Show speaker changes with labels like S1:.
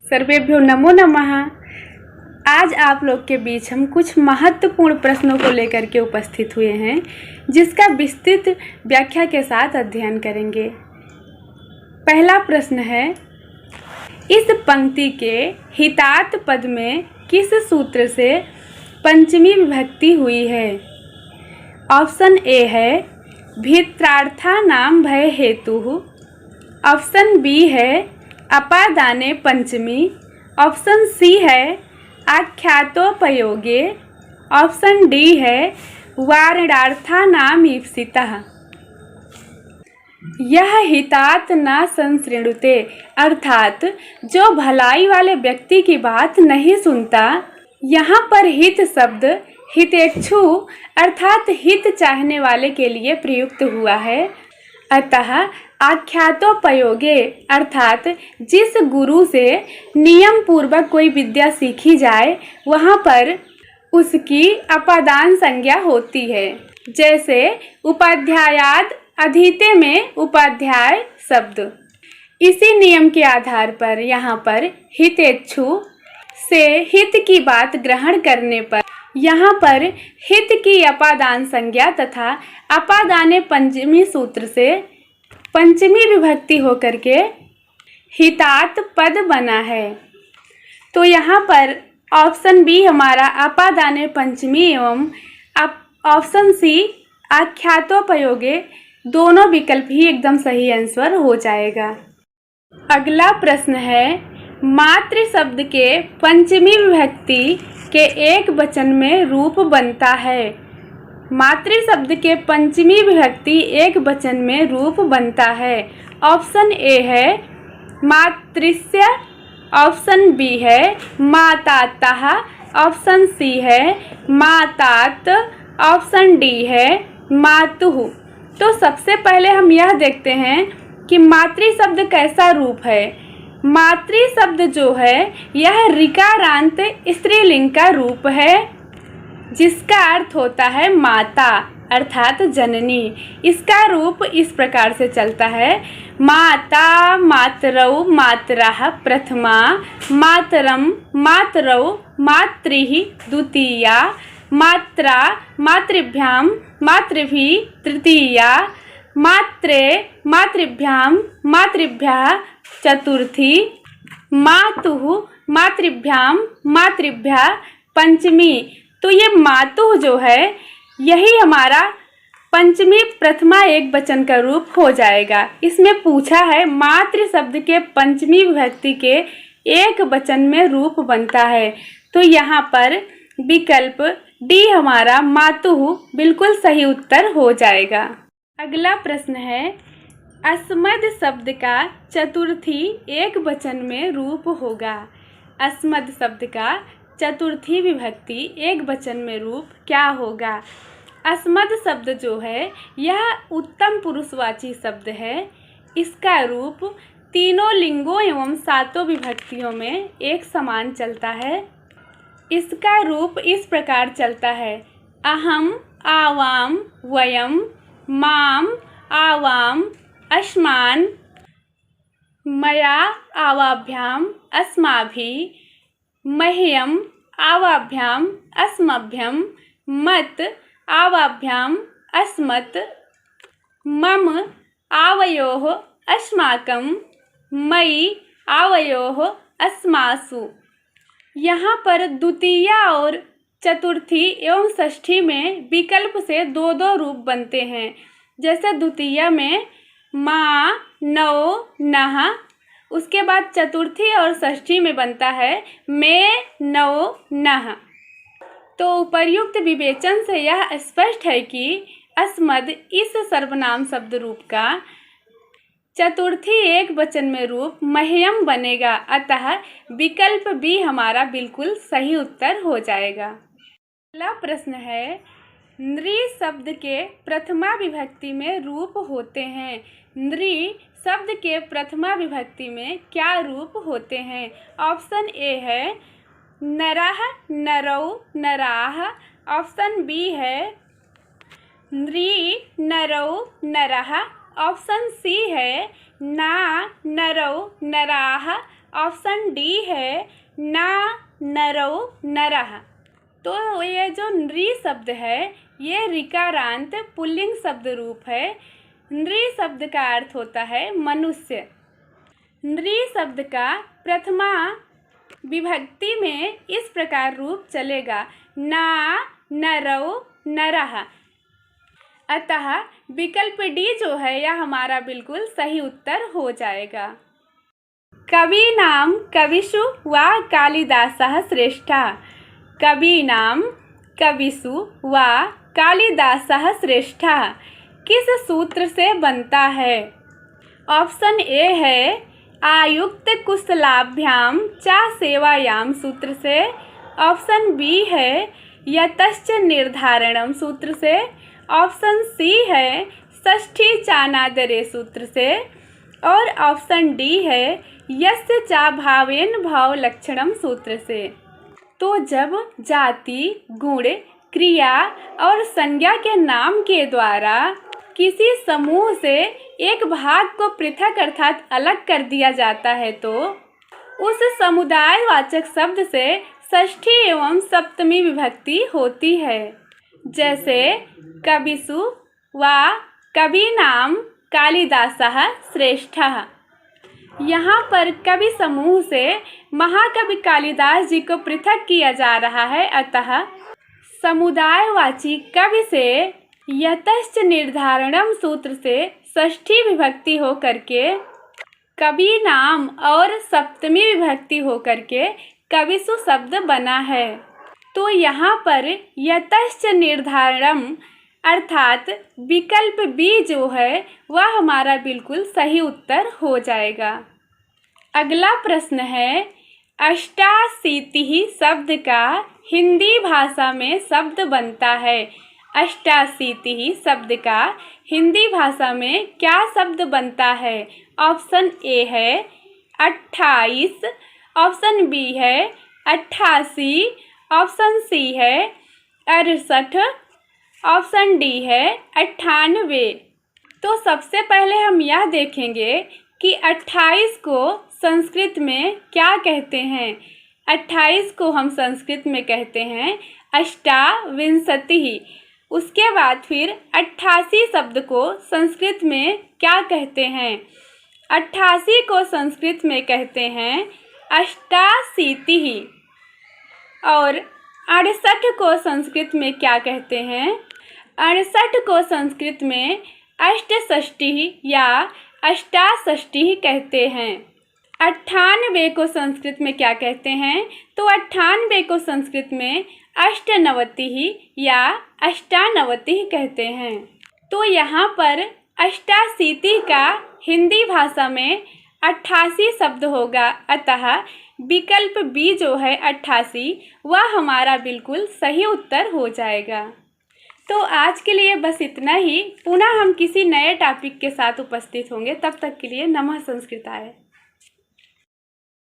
S1: सर्वेभ्यो नमो नमः। आज आप लोग के बीच हम कुछ महत्वपूर्ण प्रश्नों को लेकर के उपस्थित हुए हैं, जिसका विस्तृत व्याख्या के साथ अध्ययन करेंगे। पहला प्रश्न है, इस पंक्ति के हितात् पद में किस सूत्र से पंचमी विभक्ति हुई है? ऑप्शन ए है भित्रार्थानां भय हेतुः, ऑप्शन बी है अपादाने पंचमी, ऑप्शन सी है आख्यातोपयोगे, ऑप्शन डी है वारणार्थानाम ईप्सितः। यह हितात् न संसृणुते, अर्थात जो भलाई वाले व्यक्ति की बात नहीं सुनता। यहाँ पर हित शब्द हितेच्छु अर्थात हित चाहने वाले के लिए प्रयुक्त हुआ है। अतः आख्यातोपयोगे अर्थात जिस गुरु से नियम पूर्वक कोई विद्या सीखी जाए, वहाँ पर उसकी अपादान संज्ञा होती है। जैसे उपाध्यायाद अधीते में उपाध्याय शब्द। इसी नियम के आधार पर यहाँ पर हितेच्छु से हित की बात ग्रहण करने पर यहाँ पर हित की अपादान संज्ञा तथा अपादाने पंचमी सूत्र से पंचमी विभक्ति होकर के हितात् पद बना है। तो यहाँ पर ऑप्शन बी हमारा अपादाने पंचमी एवं ऑप्शन सी आख्यातोपयोगे दोनों विकल्प ही एकदम सही आंसर हो जाएगा। अगला प्रश्न है, मातृ शब्द के पंचमी विभक्ति के एक वचन में रूप बनता है। मातृ शब्द के पंचमी विभक्ति एक वचन में रूप बनता है। ऑप्शन ए है मातृस्य, ऑप्शन बी है मातातः, ऑप्शन सी है मातात, ऑप्शन डी है मातुः। तो सबसे पहले हम यह देखते हैं कि मातृ शब्द कैसा रूप है। मातृ शब्द जो है यह ऋकारांत स्त्रीलिंग का रूप है, जिसका अर्थ होता है माता अर्थात जननी। इसका रूप इस प्रकार से चलता है, माता मातरौ मातरः प्रथमा, मातरम मातरौ मातृः द्वितीया, मात्रा मातृभ्यां मातृभिः तृतीया, मात्रे मातृभ्यां मातृभ्यः चतुर्थी, मातुः मातृभ्यां मातृभ्यः पंचमी। तो ये मातुः जो है यही हमारा पंचमी प्रथमा एक वचन का रूप हो जाएगा। इसमें पूछा है मातृ शब्द के पंचमी विभक्ति के एक वचन में रूप बनता है, तो यहाँ पर विकल्प डी हमारा मातुः बिल्कुल सही उत्तर हो जाएगा। अगला प्रश्न है, अस्मद शब्द का चतुर्थी एक वचन में रूप होगा। अस्मद शब्द का चतुर्थी विभक्ति एक वचन में रूप क्या होगा? अस्मद शब्द जो है यह उत्तम पुरुषवाची शब्द है। इसका रूप तीनों लिंगों एवं सातों विभक्तियों में एक समान चलता है। इसका रूप इस प्रकार चलता है, अहम आवाम वयम, माम आवाम अस्मान, मया आवाभ्याम अस्माभिः, मह्यम आवाभ्याम अस्मभ्यम, मत आवाभ्याम अस्मत्, मम आवयोः अस्माकं, मयि आवयोः अस्मासु। यहाँ पर द्वितीया और चतुर्थी एवं षष्ठी में विकल्प से दो दो रूप बनते हैं। जैसे द्वितीया में माँ नौ नः, उसके बाद चतुर्थी और षष्ठी में बनता है मैं नौ नः। तो उपर्युक्त विवेचन से यह स्पष्ट है कि अस्मद इस सर्वनाम शब्द रूप का चतुर्थी एक वचन में रूप मह्यम बनेगा। अतः विकल्प बी हमारा बिल्कुल सही उत्तर हो जाएगा। अगला प्रश्न है, नृ शब्द के प्रथमा विभक्ति में रूप होते हैं। नृ शब्द के प्रथमा विभक्ति में क्या रूप होते हैं? ऑप्शन ए है नरः नरौ नराः, ऑप्शन बी है नृ नरौ नरः, ऑप्शन सी है ना नरौ नराः, ऑप्शन डी है ना, नरौ, नरः। तो ये जो नृ शब्द है ये ऋकारांत पुल्लिंग शब्द रूप है। नृ शब्द का अर्थ होता है मनुष्य। नृ शब्द का प्रथमा विभक्ति में इस प्रकार रूप चलेगा ना, नरौ, नरः। अतः विकल्प डी जो है यह हमारा बिल्कुल सही उत्तर हो जाएगा। कवीनां कविषु वा कालिदासः श्रेष्ठः। कवीनां कविषु वा कालिदासः श्रेष्ठः किस सूत्र से बनता है? ऑप्शन ए है आयुक्त कुशलाभ्याम चा सेवायाम सूत्र से। ऑप्शन बी है यतश्च निर्धारणम सूत्र से। ऑप्शन सी है षष्ठी चानादरे सूत्र से। और ऑप्शन डी है यस्य चा भावेन भाव लक्षणम सूत्र से। तो जब जाति, गुण, क्रिया और संज्ञा के नाम के द्वारा किसी समूह से एक भाग को पृथक अर्थात अलग कर दिया जाता है तो उस समुदायवाचक शब्द से षष्ठी एवं सप्तमी विभक्ति होती है। जैसे कविषु वा कवीनां कालिदासः श्रेष्ठः। यहाँ पर कवि समूह से महाकवि कालिदास जी को पृथक किया जा रहा है। अतः समुदायवाची कवि से यतश्च निर्धारणम सूत्र से षष्ठी विभक्ति हो करके कवीनां और सप्तमी विभक्ति हो करके कविषु शब्द बना है। तो यहाँ पर यतश्च निर्धारणम अर्थात विकल्प बी जो है वह हमारा बिल्कुल सही उत्तर हो जाएगा। अगला प्रश्न है अष्टाशीतिः शब्द का हिंदी भाषा में शब्द बनता है। अष्टाशीतिः शब्द का हिंदी भाषा में क्या शब्द बनता है? ऑप्शन ए है 28, ऑप्शन बी है 88, ऑप्शन सी है 68, ऑप्शन डी है 98। तो सबसे पहले हम यह देखेंगे कि 28 को संस्कृत में क्या कहते हैं। 28 को हम संस्कृत में कहते हैं अष्टाविंशतिः। उसके बाद फिर 88 शब्द को संस्कृत में क्या कहते हैं? 88 को संस्कृत में कहते हैं अष्टाशीतिः। और 68 को संस्कृत में क्या कहते हैं? 68 को संस्कृत में अष्टषष्टिः या अष्टाषष्टिः कहते हैं। 98 को संस्कृत में क्या कहते हैं? तो 98 को संस्कृत में अष्टनवतिः या अष्टानवतिः कहते हैं। तो यहाँ पर अष्टाशीति का हिंदी भाषा में 88 शब्द होगा। अतः विकल्प बी जो है 88 वह हमारा बिल्कुल सही उत्तर हो जाएगा। तो आज के लिए बस इतना ही। पुनः हम किसी नए टॉपिक के साथ उपस्थित होंगे। तब तक के लिए नमः संस्कृताय।